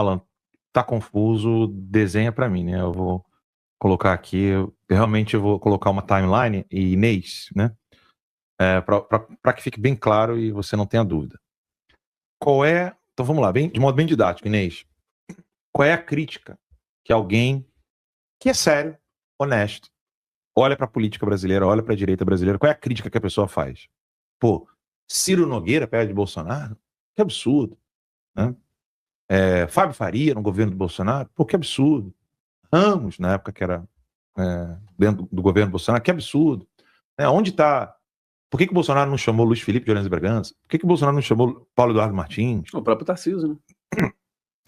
Alan, tá confuso, desenha para mim, né? Eu vou colocar aqui, realmente eu vou colocar uma timeline e Inês, né? Para que fique bem claro e você não tenha dúvida. Então vamos lá, de modo bem didático, Inês. Qual é a crítica que alguém que é sério, honesto, olha para a política brasileira, olha para a direita brasileira, qual é a crítica que a pessoa faz? Pô, Ciro Nogueira perto de Bolsonaro? Que absurdo, né? Fábio Faria no governo do Bolsonaro? Pô, que absurdo. Ramos, na época que era dentro do governo Bolsonaro, que absurdo. Onde está... Por que o Bolsonaro não chamou Luiz Felipe de Orleans e Bragança? Por que o Bolsonaro não chamou Paulo Eduardo Martins? O próprio Tarcísio, né?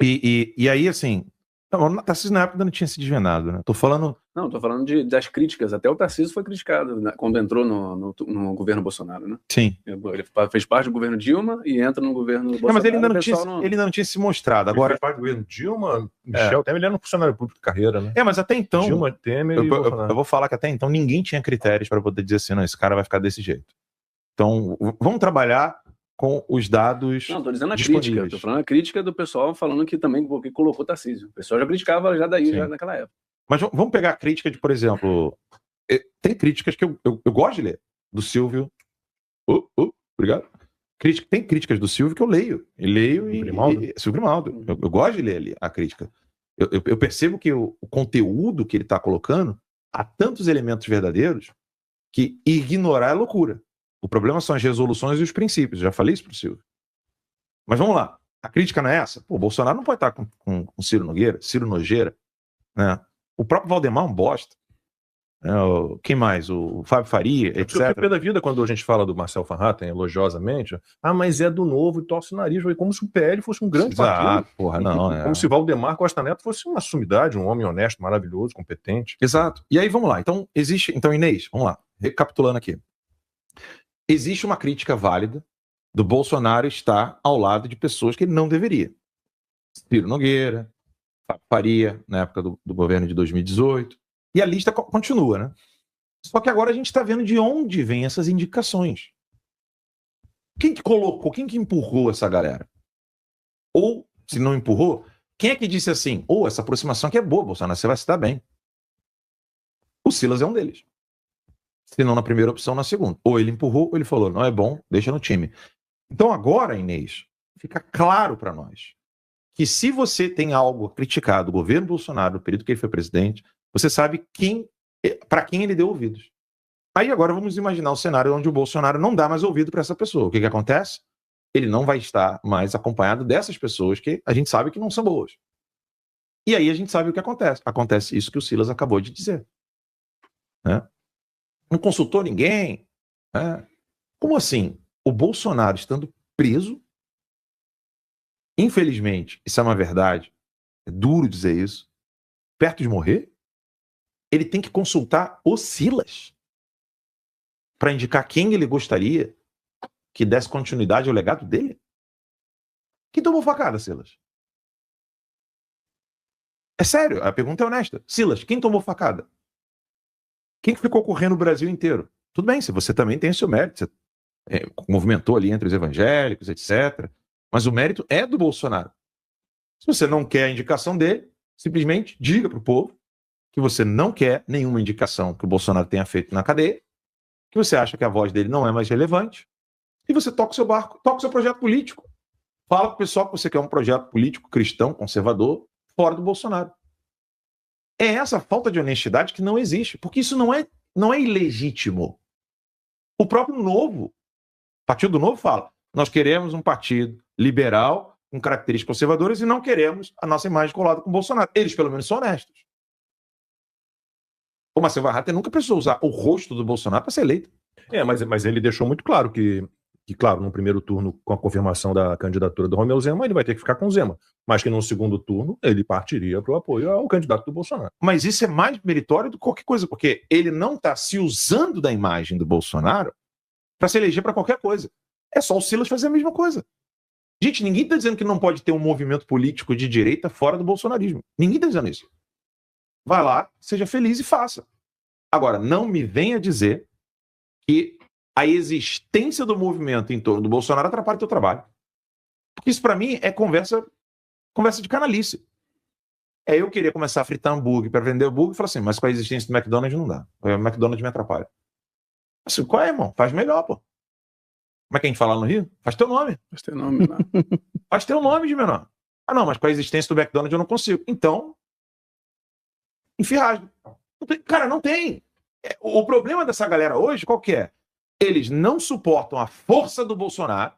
E aí, assim... O Tarcísio na época não tinha se desvenado, né? Tô falando das críticas. Até o Tarcísio foi criticado, né, quando entrou no governo Bolsonaro, né? Sim. Ele fez parte do governo Dilma e entra no governo Bolsonaro. Mas ele ainda não tinha se mostrado. Agora, ele fez parte do governo Dilma, Michel Temer, ele era um funcionário público de carreira, né? Mas até então... Dilma, Temer e Bolsonaro. Eu vou falar que até então ninguém tinha critérios para poder dizer assim, não, esse cara vai ficar desse jeito. Então, vamos trabalhar com os dados. Não, tô dizendo a disponíveis. crítica. Tô falando a crítica do pessoal falando que também que colocou Tarcísio. O pessoal já criticava já naquela época. Mas vamos pegar a crítica de, por exemplo, tem críticas que eu gosto de ler. Do Silvio. Obrigado. Tem críticas do Silvio que eu leio. Silvio Grimaldo. Eu gosto de ler ali a crítica. Eu percebo que o conteúdo que ele está colocando há tantos elementos verdadeiros que ignorar é loucura. O problema são as resoluções e os princípios. Eu já falei isso para o Silvio. Mas vamos lá. A crítica não é essa. Pô, o Bolsonaro não pode estar com Ciro Nogueira, Ciro Nogueira, né? O próprio Valdemar é um bosta. Quem mais? O Fábio Faria, etc. Eu fico pé da vida quando a gente fala do Marcel Van Hatten elogiosamente. Mas é do Novo e torce o nariz. Como se o PL fosse um grande partido. Porra, não. Como se Valdemar Costa Neto fosse uma sumidade, um homem honesto, maravilhoso, competente. Exato. E aí, vamos lá. Então, Inês, vamos lá. Recapitulando aqui. Existe uma crítica válida do Bolsonaro estar ao lado de pessoas que ele não deveria. Ciro Nogueira, Fábio Faria, na época do governo de 2018. E a lista continua, né? Só que agora a gente está vendo de onde vêm essas indicações. Quem que colocou, quem que empurrou essa galera? Ou, se não empurrou, quem é que disse assim, essa aproximação aqui é boa, Bolsonaro, você vai se dar bem. O Silas é um deles. Se não na primeira opção, na segunda. Ou ele empurrou, ou ele falou, não é bom, deixa no time. Então agora, Inês, fica claro para nós que se você tem algo a criticar do governo Bolsonaro, no período que ele foi presidente, você sabe para quem ele deu ouvidos. Aí agora vamos imaginar o cenário onde o Bolsonaro não dá mais ouvido para essa pessoa. O que acontece? Ele não vai estar mais acompanhado dessas pessoas que a gente sabe que não são boas. E aí a gente sabe o que acontece. Acontece isso que o Silas acabou de dizer. Né? Não consultou ninguém? Como assim? O Bolsonaro estando preso, infelizmente, isso é uma verdade, é duro dizer isso, perto de morrer, ele tem que consultar o Silas para indicar quem ele gostaria que desse continuidade ao legado dele? Quem tomou facada, Silas? É sério, a pergunta é honesta. Silas, quem tomou facada? Quem ficou correndo o Brasil inteiro? Tudo bem, se você também tem o seu mérito, você movimentou ali entre os evangélicos, etc. Mas o mérito é do Bolsonaro. Se você não quer a indicação dele, simplesmente diga para o povo que você não quer nenhuma indicação que o Bolsonaro tenha feito na cadeia, que você acha que a voz dele não é mais relevante, e você toca o seu barco, toca o seu projeto político. Fala para o pessoal que você quer um projeto político cristão, conservador, fora do Bolsonaro. É essa falta de honestidade que não existe, porque isso não é ilegítimo. O próprio Novo, Partido Novo fala, nós queremos um partido liberal, com características conservadoras, e não queremos a nossa imagem colada com o Bolsonaro. Eles, pelo menos, são honestos. O Marcel Van Hatten nunca precisou usar o rosto do Bolsonaro para ser eleito. Mas ele deixou muito claro que, claro, no primeiro turno, com a confirmação da candidatura do Romeu Zema, ele vai ter que ficar com o Zema. Mas que no segundo turno, ele partiria para o apoio ao candidato do Bolsonaro. Mas isso é mais meritório do que qualquer coisa, porque ele não está se usando da imagem do Bolsonaro para se eleger para qualquer coisa. É só o Silas fazer a mesma coisa. Gente, ninguém está dizendo que não pode ter um movimento político de direita fora do bolsonarismo. Ninguém está dizendo isso. Vai lá, seja feliz e faça. Agora, não me venha dizer que a existência do movimento em torno do Bolsonaro atrapalha o teu trabalho. Porque isso, para mim, é conversa Conversa de canalice. Eu queria começar a fritar hambúrguer para vender hambúrguer e falar assim, mas com a existência do McDonald's não dá. O McDonald's me atrapalha. Assim, qual é, irmão? Faz melhor, pô. Como é que a gente fala no Rio? Faz teu nome. Faz teu nome, né? Faz teu nome de menor. Ah, não, mas com a existência do McDonald's eu não consigo. Então, enfirrasgo. Cara, não tem. O problema dessa galera hoje, qual que é? Eles não suportam a força do Bolsonaro,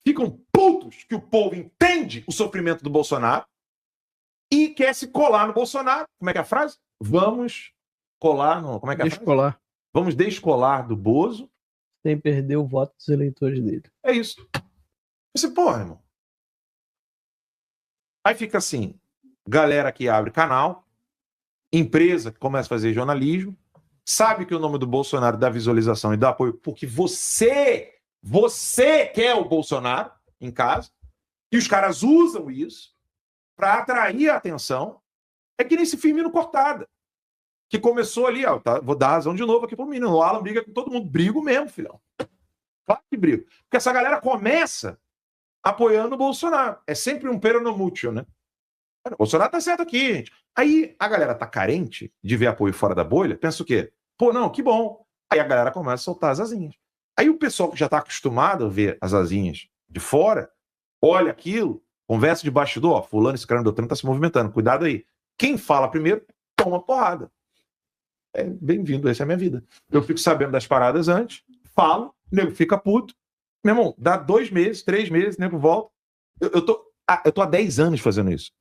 ficam putos que o povo entende o sofrimento do Bolsonaro e quer se colar no Bolsonaro. Como é que é a frase? Vamos colar no... Como é que é a frase? Descolar. Vamos descolar do Bozo. Sem perder o voto dos eleitores dele. É isso. Você, porra, irmão. Aí fica assim, galera que abre canal, empresa que começa a fazer jornalismo, sabe que o nome do Bolsonaro dá visualização e dá apoio porque você quer o Bolsonaro em casa, e os caras usam isso para atrair a atenção. É que nem esse Firmino Cortada, que começou ali, ó, tá, vou dar razão de novo aqui pro menino, o Alan briga com todo mundo, brigo mesmo, filhão. Claro que brigo. Porque essa galera começa apoiando o Bolsonaro. É sempre um peronomútil, né? O Bolsonaro tá certo aqui, gente. Aí a galera tá carente de ver apoio fora da bolha, pensa o quê? Pô, não, que bom. Aí a galera começa a soltar as asinhas. Aí o pessoal que já tá acostumado a ver as asinhas de fora, olha aquilo, conversa de bastidor, ó, fulano, esse cara do Doutrino tá se movimentando, cuidado aí. Quem fala primeiro, toma porrada. É bem-vindo, essa é a minha vida. Eu fico sabendo das paradas antes, falo, o nego fica puto. Meu irmão, dá 2 meses, 3 meses, o nego volta. Eu tô há 10 anos fazendo isso.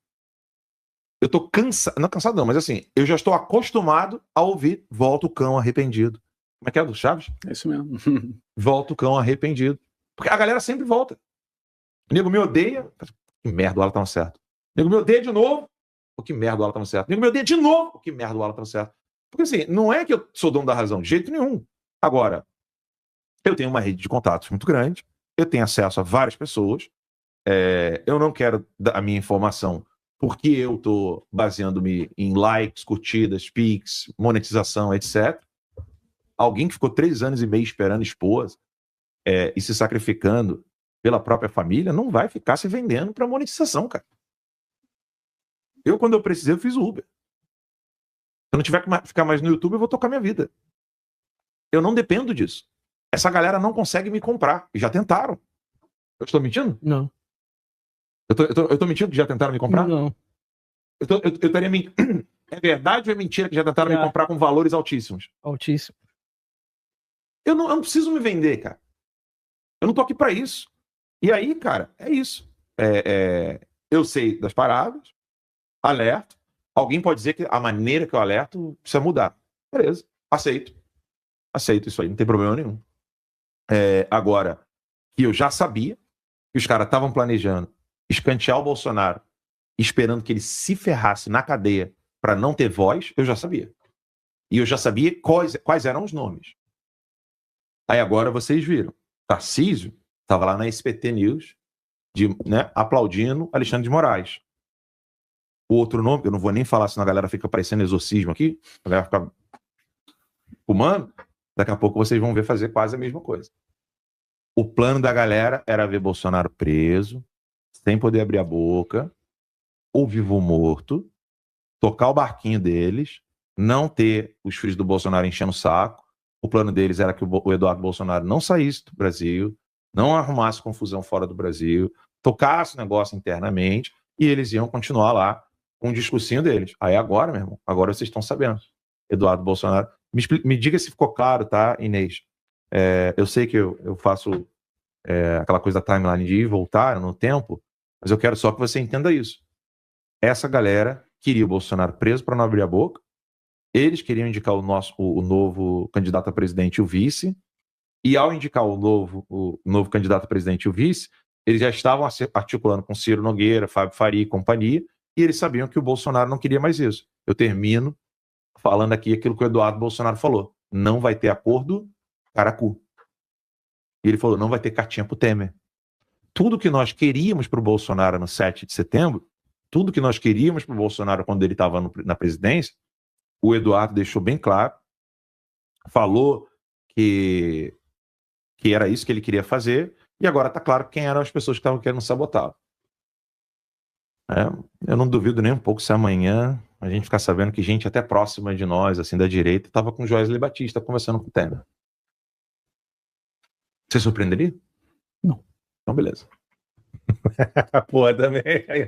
Eu tô cansado, não cansado não, mas assim, eu já estou acostumado a ouvir volta o cão arrependido. Como é que é do Chaves? É isso mesmo. Volta o cão arrependido. Porque a galera sempre volta. O nego me odeia. Que merda, o Alan tava certo. O nego me odeia de novo. O que merda, o Alan tava certo. O nego me odeia de novo. O que merda, o Alan tava certo. Porque assim, não é que eu sou dono da razão, de jeito nenhum. Agora, eu tenho uma rede de contatos muito grande. Eu tenho acesso a várias pessoas. Eu não quero a minha informação porque eu estou baseando-me em likes, curtidas, pics, monetização, etc. Alguém que ficou 3 anos e meio esperando esposa e se sacrificando pela própria família não vai ficar se vendendo para monetização, cara. Eu, quando eu precisei, eu fiz o Uber. Se eu não tiver que ficar mais no YouTube, eu vou tocar minha vida. Eu não dependo disso. Essa galera não consegue me comprar. E já tentaram. Eu estou mentindo? Não. Eu tô mentindo que já tentaram me comprar? Não. Eu estaria mentindo. É verdade ou é mentira que já tentaram me comprar com valores altíssimos? Altíssimo. Eu não preciso me vender, cara. Eu não tô aqui pra isso. E aí, cara, é isso. Eu sei das paradas, alerto. Alguém pode dizer que a maneira que eu alerto precisa mudar. Beleza, aceito. Aceito isso aí, não tem problema nenhum. Agora, que eu já sabia que os caras estavam planejando escantear o Bolsonaro, esperando que ele se ferrasse na cadeia para não ter voz, eu já sabia. E eu já sabia quais eram os nomes. Aí agora vocês viram. Tarcísio estava lá na SPT News, aplaudindo Alexandre de Moraes. O outro nome, eu não vou nem falar, senão a galera fica parecendo exorcismo aqui, a galera fica fumando, daqui a pouco vocês vão ver fazer quase a mesma coisa. O plano da galera era ver Bolsonaro preso, sem poder abrir a boca, ou vivo ou morto, tocar o barquinho deles, não ter os filhos do Bolsonaro enchendo o saco. O plano deles era que o Eduardo Bolsonaro não saísse do Brasil, não arrumasse confusão fora do Brasil, tocasse o negócio internamente, e eles iam continuar lá com o discursinho deles. Aí agora, meu irmão, agora vocês estão sabendo. Eduardo Bolsonaro. Me diga se ficou claro, tá, Inês? Eu sei que eu faço aquela coisa da timeline de ir e voltar no tempo, mas eu quero só que você entenda isso. Essa galera queria o Bolsonaro preso para não abrir a boca. Eles queriam indicar o novo candidato a presidente e o vice. E ao indicar o novo candidato a presidente e o vice, eles já estavam articulando com Ciro Nogueira, Fábio Faria e companhia, e eles sabiam que o Bolsonaro não queria mais isso. Eu termino falando aqui aquilo que o Eduardo Bolsonaro falou. Não vai ter acordo caracu. E ele falou, não vai ter cartinha pro Temer. Tudo que nós queríamos para o Bolsonaro no 7 de setembro, tudo que nós queríamos para o Bolsonaro quando ele estava na presidência, o Eduardo deixou bem claro, falou que era isso que ele queria fazer, e agora está claro quem eram as pessoas que estavam querendo sabotá-lo. Eu não duvido nem um pouco se amanhã a gente ficar sabendo que gente até próxima de nós, assim, da direita, estava com Joesley Batista conversando com o Temer. Você surpreenderia? Não. Então, beleza. Pô, também.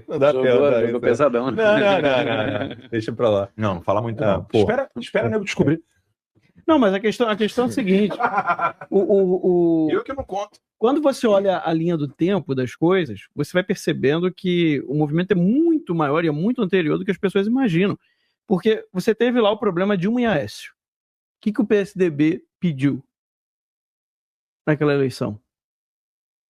Não dá Jogou pesadão, né? Não. Deixa pra lá. Não fala muito Ah, não. pô. Espera eu descobrir. Não, mas a questão é a seguinte. Eu que não conto. Quando você olha a linha do tempo das coisas, você vai percebendo que o movimento é muito maior e é muito anterior do que as pessoas imaginam. Porque você teve lá o problema Dilma e Aécio. O que o PSDB pediu naquela eleição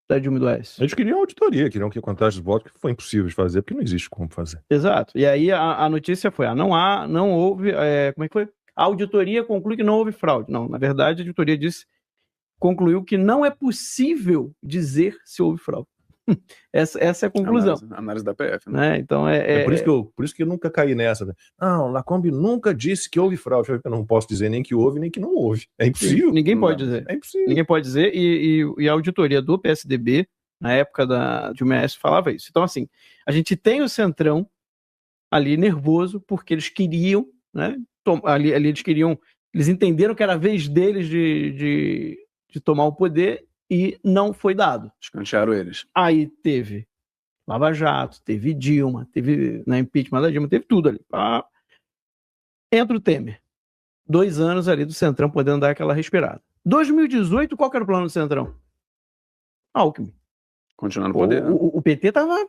da Dilma e do Aécio? Eles queriam auditoria, queriam que contagem de votos, que foi impossível de fazer, porque não existe como fazer. Exato. E aí a notícia foi, não houve, como é que foi? A auditoria conclui que não houve fraude. Não, na verdade, a auditoria concluiu que não é possível dizer se houve fraude. Essa é a conclusão. Análise da PF, né? Então Por isso que eu nunca caí nessa. Não, Lacombe nunca disse que houve fraude. Eu não posso dizer nem que houve, nem que não houve. É impossível. Ninguém pode dizer. É impossível. Ninguém pode dizer. E a auditoria do PSDB, na época de Dilma Aécio, falava isso. Então, assim, a gente tem o Centrão ali nervoso, porque eles queriam, né? Ali eles entenderam que era a vez deles de tomar o poder e não foi dado. Escantearam eles. Aí teve Lava Jato, teve Dilma, teve impeachment da Dilma, teve tudo ali. Entra o Temer. 2 anos ali do Centrão podendo dar aquela respirada. 2018, qual que era o plano do Centrão? Alckmin. Continuar no poder. O PT estava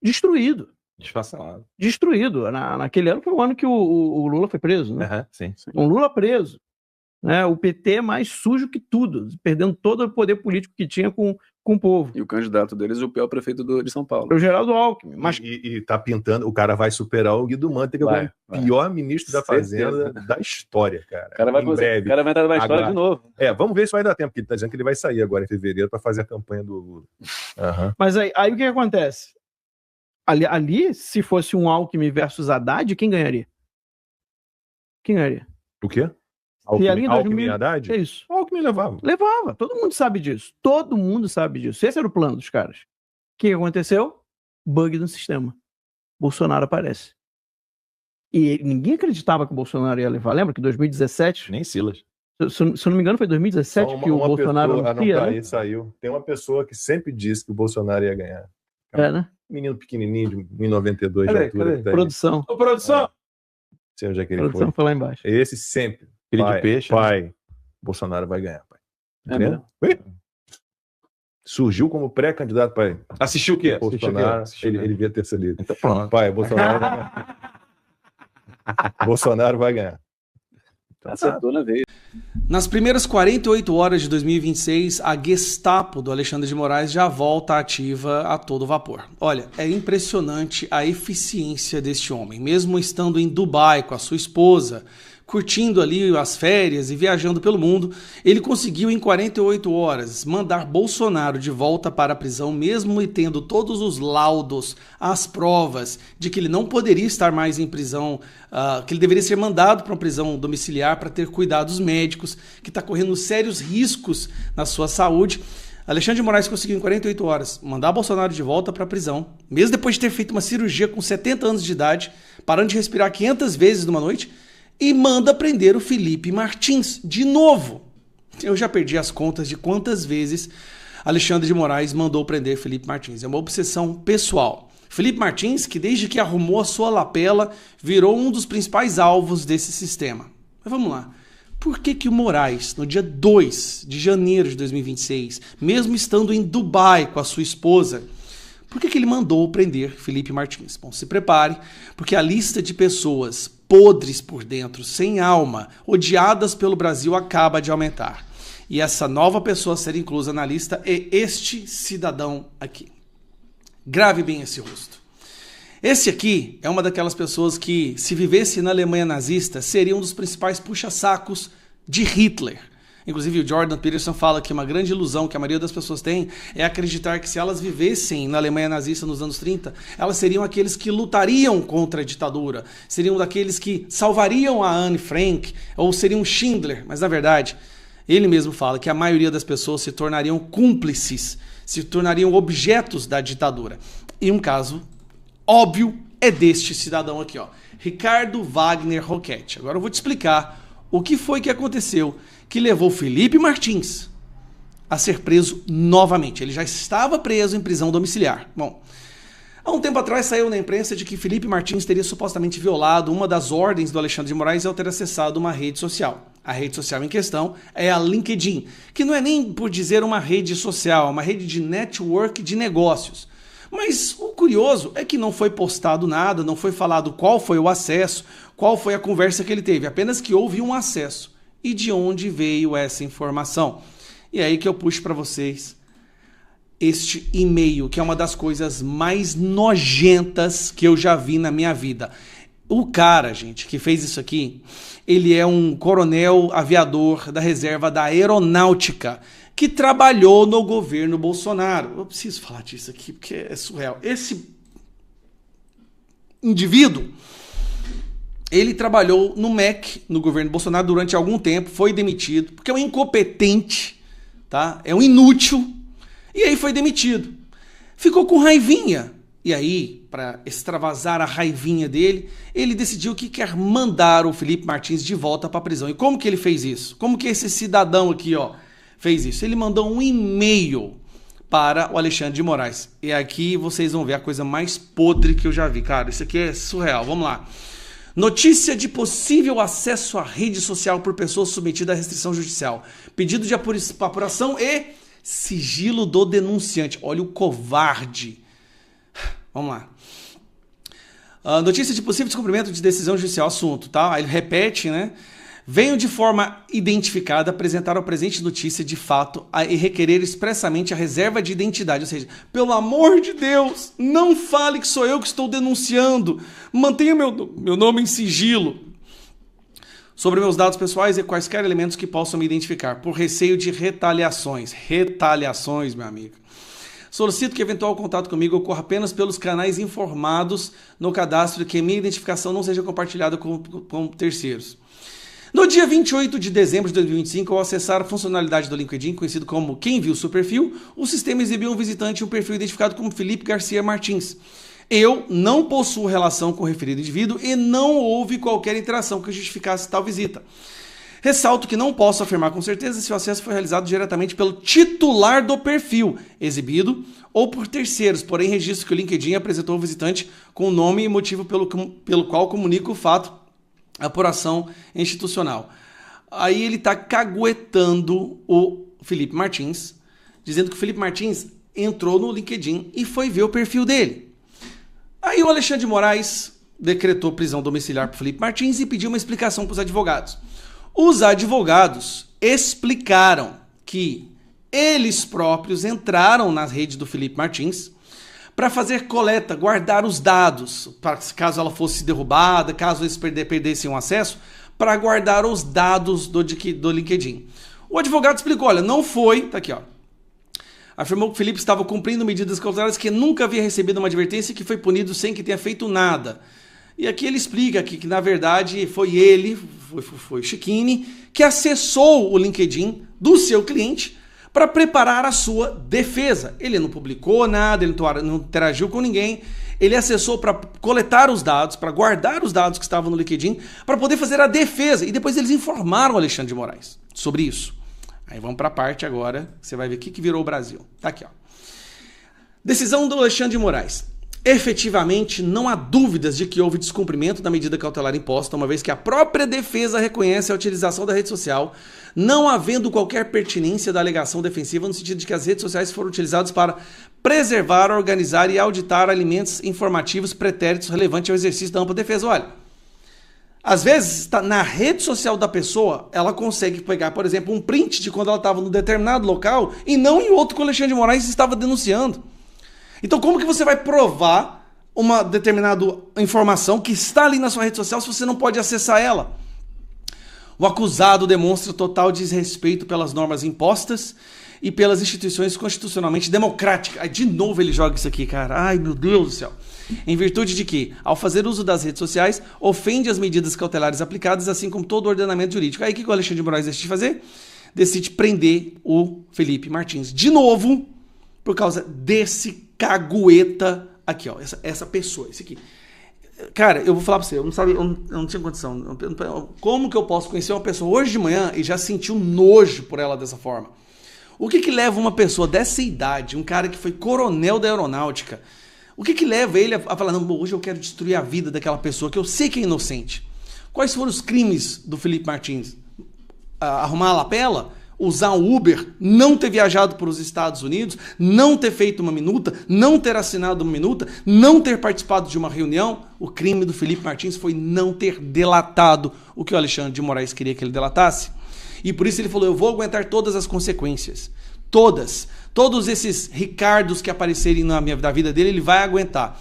destruído. Desfacelado. Destruído. Naquele ano foi o ano que o Lula foi preso, né? Sim. Um Lula preso. Né? O PT é mais sujo que tudo, perdendo todo o poder político que tinha com o povo. E o candidato deles é o pior prefeito de São Paulo. É o Geraldo Alckmin. Mas... E tá pintando, o cara vai superar o Guido Mantega, que é o pior ministro da Fazenda da história, cara. O cara vai entrar na história de novo. Vamos ver se vai dar tempo, porque ele tá dizendo que ele vai sair agora em fevereiro para fazer a campanha do Lula. Mas aí o que acontece? Ali, se fosse um Alckmin versus Haddad, quem ganharia? Quem ganharia? O quê? Alckmin e Haddad? É isso. Alckmin levava. Levava. Todo mundo sabe disso. Todo mundo sabe disso. Esse era o plano dos caras. O que aconteceu? Bug no sistema. Bolsonaro aparece. E ninguém acreditava que o Bolsonaro ia levar. Lembra que em 2017... Nem Silas. Se eu não me engano, foi em 2017 que o Bolsonaro anuncia, aí saiu. Tem uma pessoa que sempre disse que o Bolsonaro ia ganhar. Né? Menino pequenininho, de 1,92 de altura. Cadê? Produção. Ô, produção! Sei onde é que ele Produção foi lá embaixo. Esse sempre. Filho de peixe. Pai, Bolsonaro vai ganhar, pai. Mesmo? Surgiu como pré-candidato, pai. Assistiu o quê? Bolsonaro, ele via terça liga. Então pronto. Pai, Bolsonaro vai ganhar. Bolsonaro vai ganhar. Acertou na vez. Nas primeiras 48 horas de 2026, a Gestapo do Alexandre de Moraes já volta ativa a todo vapor. Olha, é impressionante a eficiência deste homem. Mesmo estando em Dubai com a sua esposa, curtindo ali as férias e viajando pelo mundo, ele conseguiu em 48 horas mandar Bolsonaro de volta para a prisão, mesmo e tendo todos os laudos, as provas de que ele não poderia estar mais em prisão, que ele deveria ser mandado para uma prisão domiciliar para ter cuidados médicos, que está correndo sérios riscos na sua saúde. Alexandre de Moraes conseguiu em 48 horas mandar Bolsonaro de volta para a prisão, mesmo depois de ter feito uma cirurgia com 70 anos de idade, parando de respirar 500 vezes numa noite, e manda prender o Felipe Martins de novo. Eu já perdi as contas de quantas vezes Alexandre de Moraes mandou prender Felipe Martins. É uma obsessão pessoal. Felipe Martins, que desde que arrumou a sua lapela, virou um dos principais alvos desse sistema. Mas vamos lá. Por que o Moraes, no dia 2 de janeiro de 2026, mesmo estando em Dubai com a sua esposa, por que ele mandou prender Felipe Martins? Bom, se prepare, porque a lista de pessoas podres por dentro, sem alma, odiadas pelo Brasil, acaba de aumentar. E essa nova pessoa a ser inclusa na lista é este cidadão aqui. Grave bem esse rosto. Esse aqui é uma daquelas pessoas que, se vivesse na Alemanha nazista, seria um dos principais puxa-sacos de Hitler. Inclusive o Jordan Peterson fala que uma grande ilusão que a maioria das pessoas tem é acreditar que se elas vivessem na Alemanha nazista nos anos 30, elas seriam aqueles que lutariam contra a ditadura, seriam daqueles que salvariam a Anne Frank, ou seriam Schindler. Mas na verdade, ele mesmo fala que a maioria das pessoas se tornariam cúmplices, se tornariam objetos da ditadura. E um caso óbvio é deste cidadão aqui, ó, Ricardo Wagner Roquette. Agora eu vou te explicar o que foi que aconteceu que levou Felipe Martins a ser preso novamente. Ele já estava preso em prisão domiciliar. Bom, há um tempo atrás saiu na imprensa de que Felipe Martins teria supostamente violado uma das ordens do Alexandre de Moraes ao ter acessado uma rede social. A rede social em questão é a LinkedIn, que não é nem por dizer uma rede social, é uma rede de network de negócios. Mas o curioso é que não foi postado nada, não foi falado qual foi o acesso, qual foi a conversa que ele teve, apenas que houve um acesso. E de onde veio essa informação? E é aí que eu puxo para vocês este e-mail, que é uma das coisas mais nojentas que eu já vi na minha vida. O cara, gente, que fez isso aqui, ele é um coronel aviador da reserva da aeronáutica, que trabalhou no governo Bolsonaro. Eu preciso falar disso aqui, porque é surreal. Esse indivíduo, ele trabalhou no MEC, no governo Bolsonaro, durante algum tempo, foi demitido, porque é um incompetente, tá? É um inútil, e aí foi demitido. Ficou com raivinha. E aí, para extravasar a raivinha dele, ele decidiu que quer mandar o Felipe Martins de volta para a prisão. E como que ele fez isso? Como que esse cidadão aqui, ó, fez isso? Ele mandou um e-mail para o Alexandre de Moraes. E aqui vocês vão ver a coisa mais podre que eu já vi. Cara, isso aqui é surreal. Vamos lá. Notícia de possível acesso à rede social por pessoa submetida à restrição judicial. Pedido de apuração e sigilo do denunciante. Olha o covarde. Vamos lá. Notícia de possível descumprimento de decisão judicial, assunto, tá? Aí ele repete, né? Venho de forma identificada apresentar ao presente notícia de fato e requerer expressamente a reserva de identidade. Ou seja, pelo amor de Deus, não fale que sou eu que estou denunciando. Mantenha meu nome em sigilo sobre meus dados pessoais e quaisquer elementos que possam me identificar, por receio de retaliações. Retaliações, meu amigo. Solicito que eventual contato comigo ocorra apenas pelos canais informados no cadastro e que minha identificação não seja compartilhada com terceiros. No dia 28 de dezembro de 2025, ao acessar a funcionalidade do LinkedIn, conhecido como Quem Viu Seu Perfil, o sistema exibiu um visitante um perfil identificado como Felipe Garcia Martins. Eu não possuo relação com o referido indivíduo e não houve qualquer interação que justificasse tal visita. Ressalto que não posso afirmar com certeza se o acesso foi realizado diretamente pelo titular do perfil exibido ou por terceiros, porém registro que o LinkedIn apresentou ao visitante com o nome e motivo pelo qual comunica o fato, apuração institucional. Aí ele está caguetando o Felipe Martins, dizendo que o Felipe Martins entrou no LinkedIn e foi ver o perfil dele. Aí o Alexandre de Moraes decretou prisão domiciliar para o Felipe Martins e pediu uma explicação para os advogados. Os advogados explicaram que eles próprios entraram na rede do Felipe Martins para fazer coleta, guardar os dados, para caso ela fosse derrubada, caso eles perdessem o acesso, para guardar os dados do LinkedIn. O advogado explicou, olha, não foi, tá aqui, ó. Afirmou que o Felipe estava cumprindo medidas cautelares, que nunca havia recebido uma advertência e que foi punido sem que tenha feito nada. E aqui ele explica que na verdade foi ele, foi Chiquini, que acessou o LinkedIn do seu cliente para preparar a sua defesa. Ele não publicou nada, ele não interagiu com ninguém, ele acessou para coletar os dados, para guardar os dados que estavam no LinkedIn, para poder fazer a defesa. E depois eles informaram o Alexandre de Moraes sobre isso. Aí vamos para a parte agora, você vai ver o que virou o Brasil. Tá aqui, ó. Decisão do Alexandre de Moraes. Efetivamente, não há dúvidas de que houve descumprimento da medida cautelar imposta, uma vez que a própria defesa reconhece a utilização da rede social, não havendo qualquer pertinência da alegação defensiva, no sentido de que as redes sociais foram utilizadas para preservar, organizar e auditar alimentos informativos pretéritos relevantes ao exercício da ampla defesa. Olha, às vezes, na rede social da pessoa, ela consegue pegar, por exemplo, um print de quando ela estava num determinado local e não em outro que o Alexandre de Moraes estava denunciando. Então, como que você vai provar uma determinada informação que está ali na sua rede social se você não pode acessar ela? O acusado demonstra total desrespeito pelas normas impostas e pelas instituições constitucionalmente democráticas. Aí, de novo ele joga isso aqui, cara. Ai, meu Deus do céu. Em virtude de que, ao fazer uso das redes sociais, ofende as medidas cautelares aplicadas, assim como todo o ordenamento jurídico. Aí, o que o Alexandre de Moraes decide fazer? Decide prender o Felipe Martins. De novo, por causa desse cagueta Aqui, ó, essa pessoa, esse aqui. Cara, eu vou falar pra você, eu não tinha condição. Como que eu posso conhecer uma pessoa hoje de manhã e já sentir um nojo por ela dessa forma? O que leva uma pessoa dessa idade, um cara que foi coronel da aeronáutica, o que leva ele a falar, não, hoje eu quero destruir a vida daquela pessoa que eu sei que é inocente? Quais foram os crimes do Felipe Martins? Arrumar a lapela? Usar um Uber? Não ter viajado para os Estados Unidos? Não ter feito uma minuta? Não ter assinado uma minuta? Não ter participado de uma reunião? O crime do Felipe Martins foi não ter delatado o que o Alexandre de Moraes queria que ele delatasse. E por isso ele falou, eu vou aguentar todas as consequências. Todas. Todos esses Ricardos que aparecerem na vida dele, ele vai aguentar.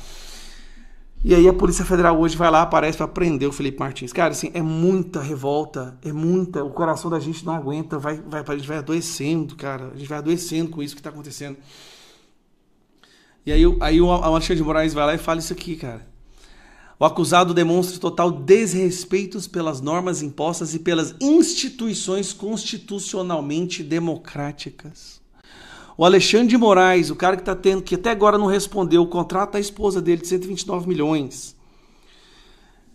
E aí a Polícia Federal hoje vai lá, aparece para prender o Felipe Martins. Cara, assim, é muita revolta, é muita... O coração da gente não aguenta, a gente vai adoecendo, cara. A gente vai adoecendo com isso que tá acontecendo. E aí o Alexandre de Moraes vai lá e fala isso aqui, cara. O acusado demonstra total desrespeito pelas normas impostas e pelas instituições constitucionalmente democráticas. O Alexandre de Moraes, o cara que até agora não respondeu o contrato da esposa dele de 129 milhões,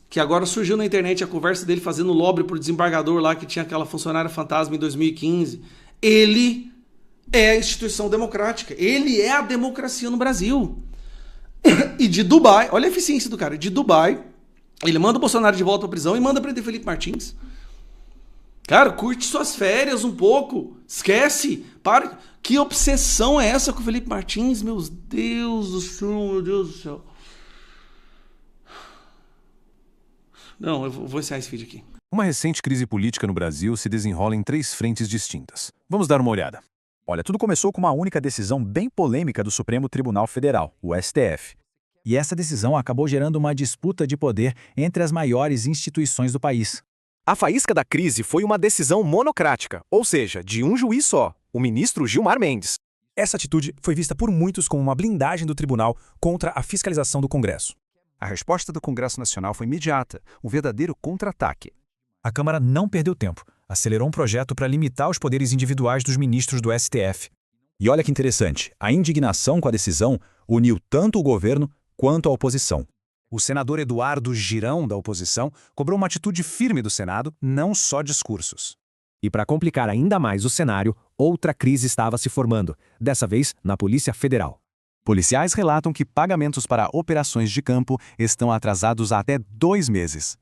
que agora surgiu na internet a conversa dele fazendo lobby pro desembargador lá que tinha aquela funcionária fantasma em 2015. Ele é a instituição democrática. Ele é a democracia no Brasil. E de Dubai, olha a eficiência do cara, de Dubai, ele manda o Bolsonaro de volta pra prisão e manda prender Felipe Martins. Cara, curte suas férias um pouco, esquece, para. Que obsessão é essa com o Felipe Martins? Meu Deus do céu, meu Deus do céu. Não, eu vou encerrar esse vídeo aqui. Uma recente crise política no Brasil se desenrola em 3 frentes distintas. Vamos dar uma olhada. Olha, tudo começou com uma única decisão bem polêmica do Supremo Tribunal Federal, o STF. E essa decisão acabou gerando uma disputa de poder entre as maiores instituições do país. A faísca da crise foi uma decisão monocrática, ou seja, de um juiz só, o ministro Gilmar Mendes. Essa atitude foi vista por muitos como uma blindagem do tribunal contra a fiscalização do Congresso. A resposta do Congresso Nacional foi imediata, um verdadeiro contra-ataque. A Câmara não perdeu tempo, acelerou um projeto para limitar os poderes individuais dos ministros do STF. E olha que interessante, a indignação com a decisão uniu tanto o governo quanto a oposição. O senador Eduardo Girão, da oposição, cobrou uma atitude firme do Senado, não só discursos. E para complicar ainda mais o cenário, outra crise estava se formando, dessa vez na Polícia Federal. Policiais relatam que pagamentos para operações de campo estão atrasados há até 2 meses.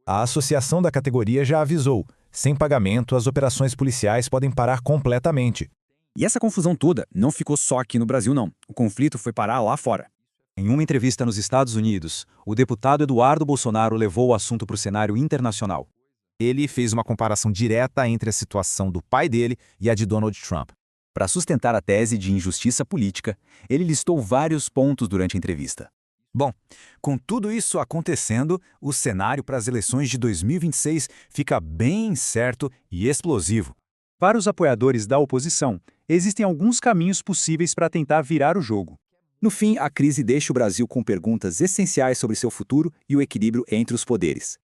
A associação da categoria já avisou, sem pagamento as operações policiais podem parar completamente. E essa confusão toda não ficou só aqui no Brasil não, o conflito foi parar lá fora. Em uma entrevista nos Estados Unidos, o deputado Eduardo Bolsonaro levou o assunto para o cenário internacional. Ele fez uma comparação direta entre a situação do pai dele e a de Donald Trump. Para sustentar a tese de injustiça política, ele listou vários pontos durante a entrevista. Bom, com tudo isso acontecendo, o cenário para as eleições de 2026 fica bem incerto e explosivo. Para os apoiadores da oposição, existem alguns caminhos possíveis para tentar virar o jogo. No fim, a crise deixa o Brasil com perguntas essenciais sobre seu futuro e o equilíbrio entre os poderes.